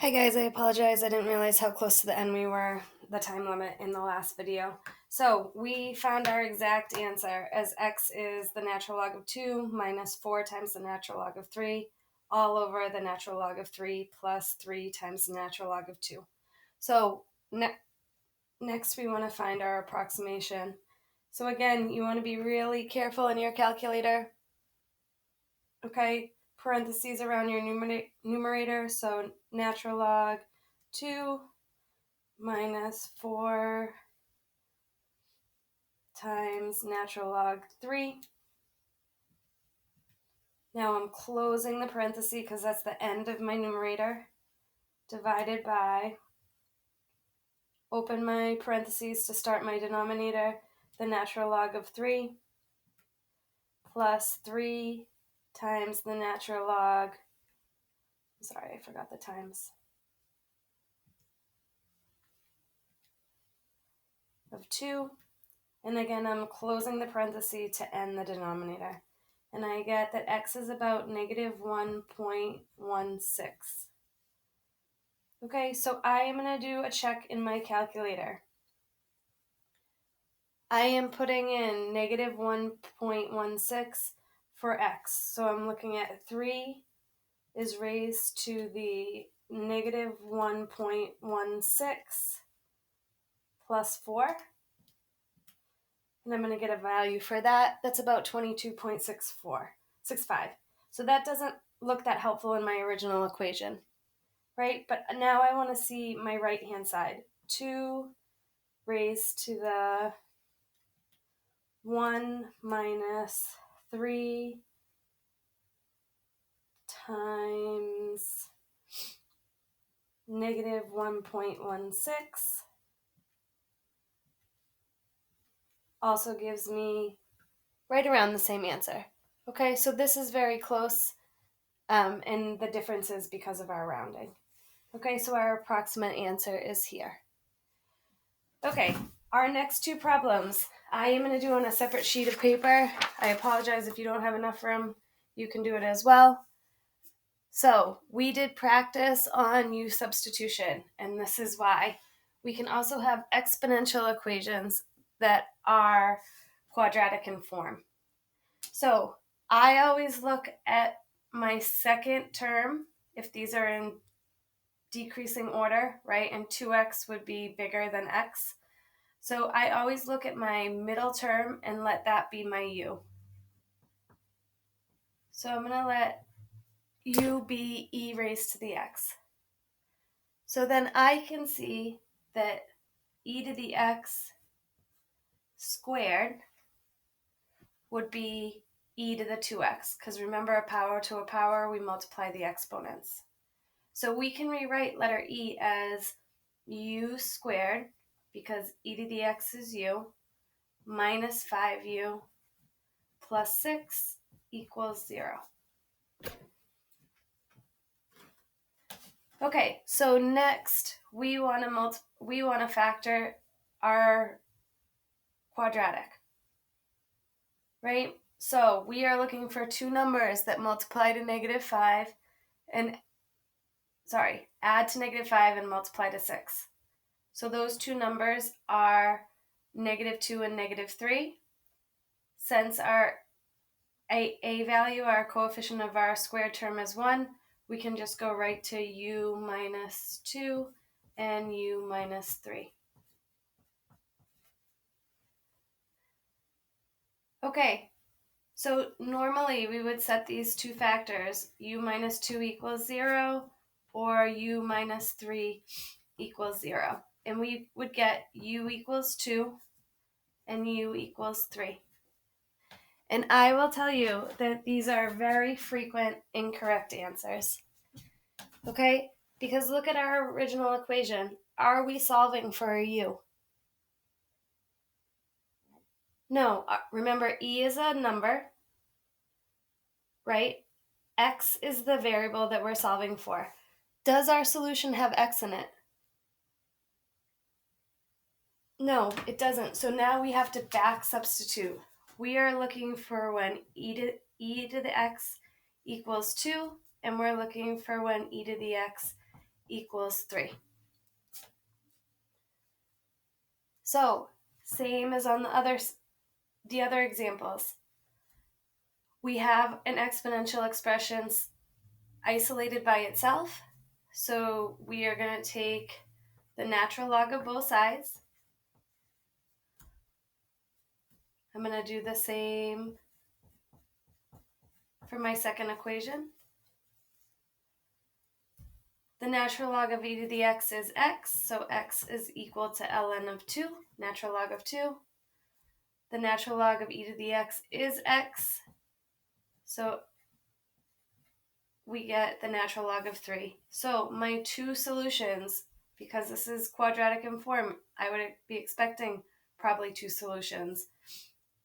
Hi guys, I apologize. I didn't realize how close to the end we were, the time limit in the last video. So we found our exact answer as x is the natural log of 2 minus 4 times the natural log of 3 all over the natural log of 3 plus 3 times the natural log of 2. So next we want to find our approximation. So again, you want to be really careful in your calculator. Okay, parentheses around your numerator, so natural log 2 minus 4 times natural log 3. Now I'm closing the parenthesis because that's the end of my numerator, divided by, open my parentheses to start my denominator, the natural log of 3 plus 3 times the natural log, sorry, I forgot the times, of 2. And again, I'm closing the parenthesis to end the denominator. And I get that x is about negative 1.16. Okay, so I am going to do a check in my calculator. I am putting in negative 1.16 for x. So I'm looking at 3 is raised to the negative 1.16 plus 4. And I'm going to get a value for that. That's about 22.65. So that doesn't look that helpful in my original equation, right? But now I want to see my right-hand side. 2 raised to the 1 minus 3 times negative 1.16 also gives me right around the same answer. Okay, so this is very close, and the difference is because of our rounding. Okay, so our approximate answer is here. Okay, our next two problems, I am going to do on a separate sheet of paper. I apologize if you don't have enough room. You can do it as well. So we did practice on U substitution, and this is why. We can also have exponential equations that are quadratic in form. So I always look at my second term, if these are in decreasing order, right? And 2x would be bigger than x. So I always look at my middle term and let that be my u. So I'm going to let u be e raised to the x. So then I can see that e to the x squared would be e to the 2x, because remember, a power to a power, we multiply the exponents. So we can rewrite letter e as u squared, because e to the x is u, minus 5u plus 6 equals 0. Okay, so next we want to factor our quadratic, right? So we are looking for two numbers that multiply to negative 5 and add to negative 5 and multiply to 6. So those two numbers are negative 2 and negative 3. Since our a value, our coefficient of our squared term is 1, we can just go right to u minus 2 and u minus 3. Okay, so normally we would set these two factors, u minus 2 equals 0 or u minus 3 equals 0. And we would get u equals 2 and u equals 3. And I will tell you that these are very frequent incorrect answers. Okay? Because look at our original equation. Are we solving for a u? No. Remember, e is a number, right? X is the variable that we're solving for. Does our solution have x in it? No, it doesn't. So now we have to back substitute. We are looking for when e to the x equals 2, and we're looking for when e to the x equals 3. So, same as on the other examples. We have an exponential expression isolated by itself. So we are going to take the natural log of both sides. I'm going to do the same for my second equation. The natural log of e to the x is x, so x is equal to ln of 2, natural log of 2. The natural log of e to the x is x, so we get the natural log of 3. So my two solutions, because this is quadratic in form, I would be expecting probably two solutions,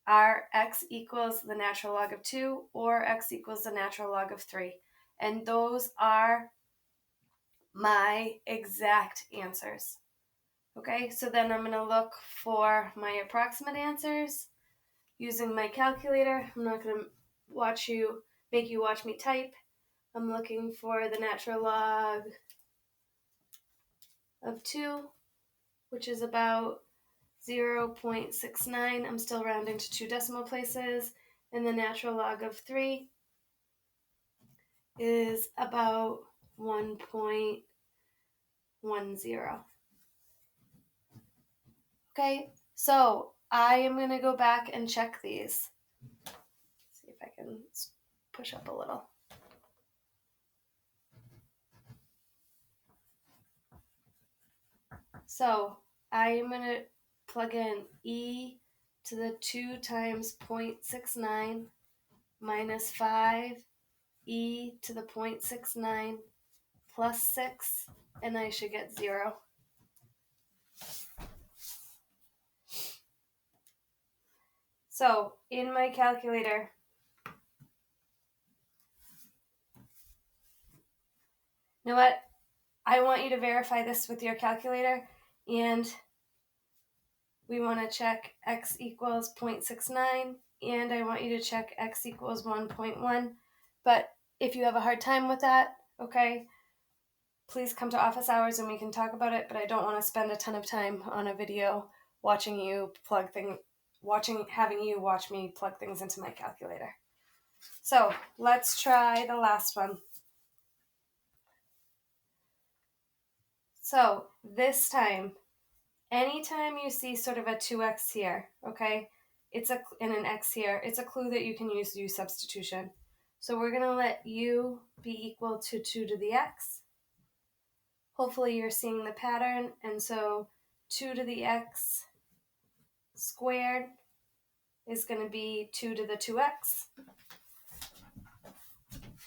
are x equals the natural log of 2 or x equals the natural log of 3. And those are my exact answers. Okay, so then I'm going to look for my approximate answers using my calculator. I'm not going to make you watch me type. I'm looking for the natural log of 2, which is about 0.69. I'm still rounding to 2 decimal places. And the natural log of 3 is about 1.10. Okay, so I am going to go back and check these. See if I can push up a little. So I am going to plug in e to the 2 times 0.69 minus 5 e to the 0.69 plus 6, and I should get 0. So in my calculator, you know what? I want you to verify this with your calculator, and we want to check x equals 0.69, and I want you to check x equals 1.1. But if you have a hard time with that, okay, please come to office hours and we can talk about it, but I don't want to spend a ton of time on a video having you watch me plug things into my calculator. So let's try the last one. So this time, anytime you see sort of a 2x here, okay, and an x here, it's a clue that you can use u substitution. So we're going to let u be equal to 2 to the x. Hopefully you're seeing the pattern, and so 2 to the x squared is going to be 2 to the 2x.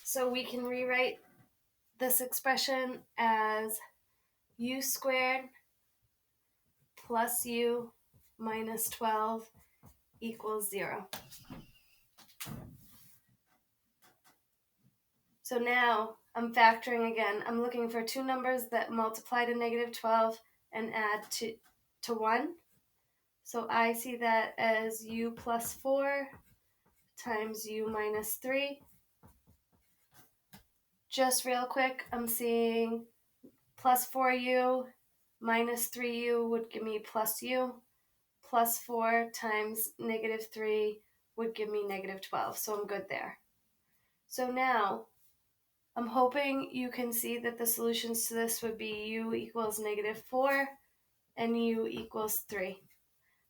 So we can rewrite this expression as u squared plus u minus 12 equals 0. So now I'm factoring again. I'm looking for two numbers that multiply to negative 12 and add to 1. So I see that as u plus 4 times u minus 3. Just real quick, I'm seeing plus 4u minus 3u would give me plus u. Plus 4 times negative 3 would give me negative 12. So I'm good there. So now I'm hoping you can see that the solutions to this would be u equals negative 4 and u equals 3.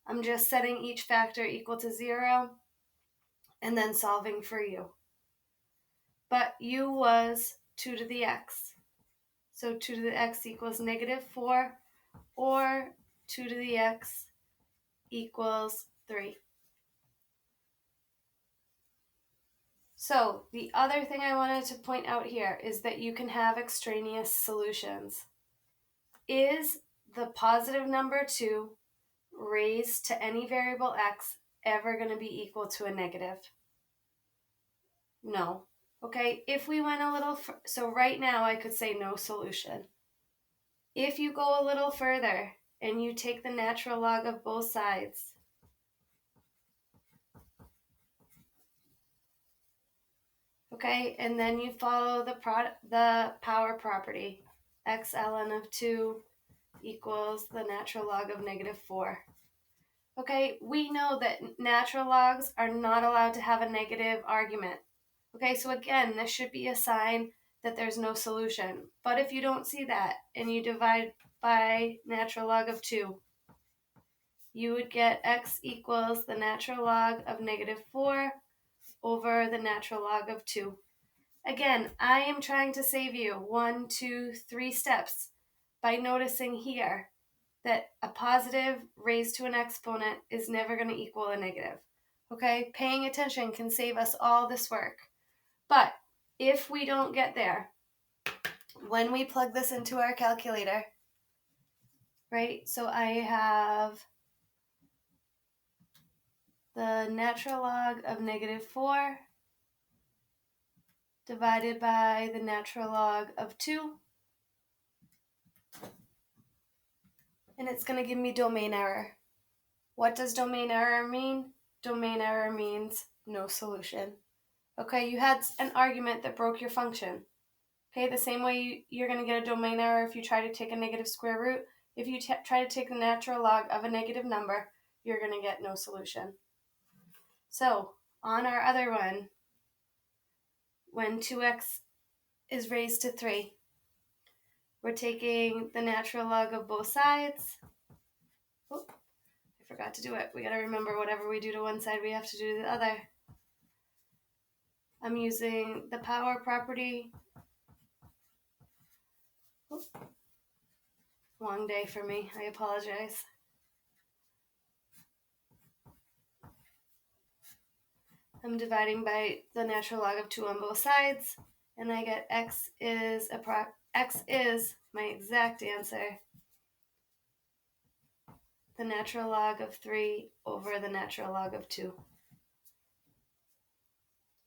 I'm just setting each factor equal to 0 and then solving for u. But u was 2 to the x. So 2 to the x equals negative 4, or 2 to the x equals 3. So the other thing I wanted to point out here is that you can have extraneous solutions. Is the positive number 2 raised to any variable x ever going to be equal to a negative? No. Okay, if we went a little, so right now I could say no solution. If you go a little further and you take the natural log of both sides, okay, and then you follow the power property, x ln of 2 equals the natural log of negative 4. Okay, we know that natural logs are not allowed to have a negative argument. Okay, so again, this should be a sign that there's no solution. But if you don't see that and you divide by natural log of 2, you would get x equals the natural log of negative 4 over the natural log of 2. Again, I am trying to save you 1, 2, 3 steps by noticing here that a positive raised to an exponent is never going to equal a negative. Okay, paying attention can save us all this work. But if we don't get there, when we plug this into our calculator, right, so I have the natural log of negative 4 divided by the natural log of 2, and it's going to give me domain error. What does domain error mean? Domain error means no solution. Okay, you had an argument that broke your function. Okay, the same way you're going to get a domain error if you try to take a negative square root. If you try to take the natural log of a negative number, you're going to get no solution. So, on our other one, when 2x is raised to 3, we're taking the natural log of both sides. Oh, I forgot to do it. We got to remember whatever we do to one side, we have to do to the other. I'm using the power property. Oh, long day for me. I apologize. I'm dividing by the natural log of 2 on both sides, and I get x is my exact answer, the natural log of 3 over the natural log of 2.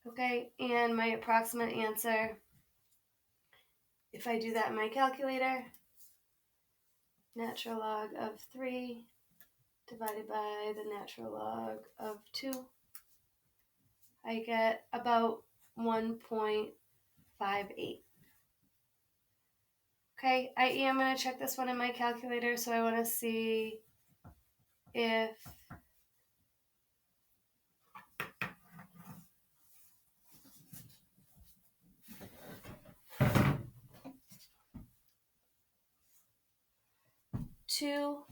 Okay, and my approximate answer, if I do that in my calculator, natural log of 3 divided by the natural log of 2, I get about 1.58. Okay, I am going to check this one in my calculator, so I want to see if two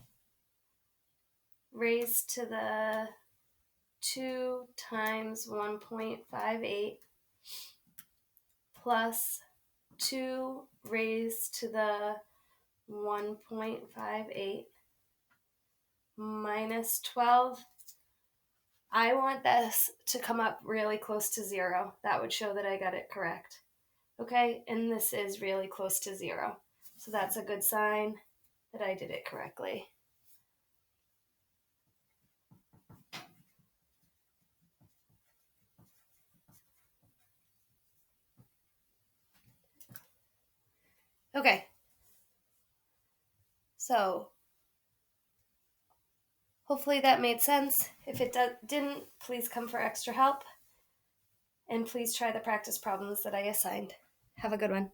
raised to the 2 times 1.58 plus 2 raised to the 1.58 minus 12. I want this to come up really close to 0. That would show that I got it correct. Okay, and this is really close to 0. So that's a good sign that I did it correctly. Okay, so hopefully that made sense. If it didn't, please come for extra help. And please try the practice problems that I assigned. Have a good one.